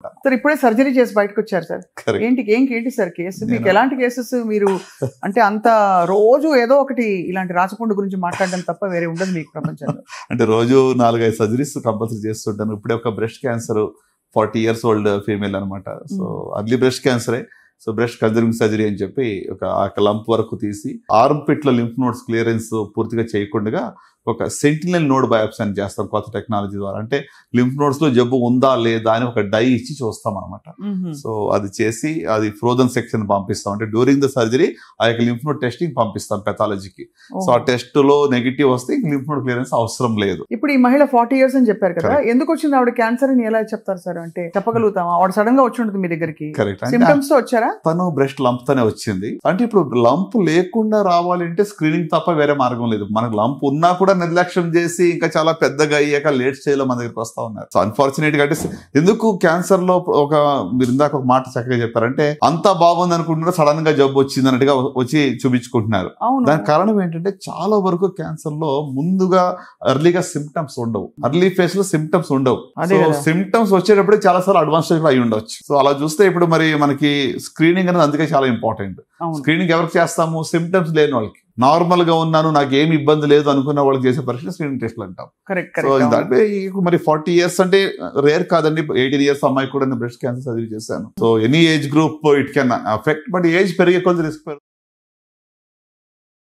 Sir ఇప్పుడే surgery చేసి బయటకు వచ్చారు సార్. Correct. ఏంటి సార్ కేసు? మీకు ఎలాంటి కేసెస్ మీరు అంటే అంత రోజు ఏదో ఒకటి ఇలాంటి రాచపుండు గురించి మాట్లాడడం తప్ప వేరే ఉండదు మీకు ప్రపంచంలో. అంటే రోజు 4-5 సర్జరీస్ కంపల్సరీ చేస్తుంటాను. ఇప్పుడే ఒక breast cancer 40 years old female అనమాట. సో అర్లీ బ్రెస్ట్ క్యాన్సరే. సో బ్రెస్ట్ కన్జర్వింగ్ సర్జరీ అని చెప్పి ఒక లంప్ వరకు తీసి ఆర్మ్ పిట్ల లింఫ్ నోడ్స్ క్లియరెన్స్ పూర్తిగా చేయకుండా ఒక సెంటినల్ నోడ్ బయాప్సీ అని చేస్తాం కొత్త టెక్నాలజీ ద్వారా. అంటే లింఫ్ నోడ్స్ లో జబ్బు ఉందా లేదా అని ఒక డై ఇచ్చి చూస్తాం అనమాట. సో అది చేసి అది ఫ్రోజన్ సెక్షన్ పంపిస్తాం. అంటే డ్యూరింగ్ ద సర్జరీ ఆ యొక్క లింఫ్ నోడ్ టెస్టింగ్ పంపిస్తాం పెథాలజీకి. సో ఆ టెస్ట్ లో నెగిటివ్ వస్తే లింఫ్ నోడ్ క్లియరెన్స్ అవసరం లేదు. ఇప్పుడు ఈ మహిళ 40 years అని చెప్పారు కదా, ఎందుకు వచ్చింది ఆవిడ క్యాన్సర్ అని ఎలా చెప్తారు సార్? అంటే చెప్పగలుగుతాం ఆవిడ సడన్ గా వచ్చి ఉంటుంది మీ దగ్గరికి, సింప్టమ్స్ తో వచ్చారా? తను బ్రెస్ట్ లంప్ తోనే వచ్చింది. అంటే ఇప్పుడు లంప్ లేకుండా రావాలంటే స్క్రీనింగ్ తప్ప వేరే మార్గం లేదు. మనకు లంప్ ఉన్నా కూడా నిర్లక్ష్యం చేసి ఇంకా చాలా పెద్దగా అయ్యాక లేట్ స్టేజ్ లో మన దగ్గరికి వస్తా ఉన్నారు. సో అన్ఫార్చునేట్ గా అంటే ఎందుకు క్యాన్సర్ లో మీరు ఇందాక ఒక మాట చక్కగా చెప్పారంటే అంతా బాగుంది అనుకుంటున్నారు, సడన్ గా జబ్బు వచ్చింది అన్నట్టుగా వచ్చి చూపించుకుంటున్నారు. దానికి కారణం ఏంటంటే చాలా వరకు క్యాన్సర్ లో ముందుగా ఎర్లీగా సిమ్టమ్స్ ఉండవు, ఎర్లీ ఫేజ్ లో సిమ్టమ్స్ ఉండవు. సో సిమ్టమ్స్ వచ్చేటప్పుడు చాలా సార్లు అడ్వాన్స్ స్టేజ్ లో అయి ఉండొచ్చు. సో అలా చూస్తే ఇప్పుడు మరి మనకి స్క్రీనింగ్ అనేది అందుకే చాలా ఇంపార్టెంట్. స్క్రీనింగ్ ఎవరికి చేస్తాము? సిమ్టమ్స్ లేని వాళ్ళకి. నార్మల్ గా ఉన్నాను, నాకు ఏమి ఇబ్బంది లేదు అనుకున్న వాళ్ళకి చేసే పరీక్ష స్క్రీనింగ్ టెస్ట్లు అంటాం. సో దాంట్లో మరి 40 years అంటే రేర్ కాదండి. 18 years అమ్మాయి కూడా బ్రెస్ట్ క్యాన్సర్ సర్జరీ చేశాను. So any age group it can affect, but age పెరిగే కొద్ది రిస్క్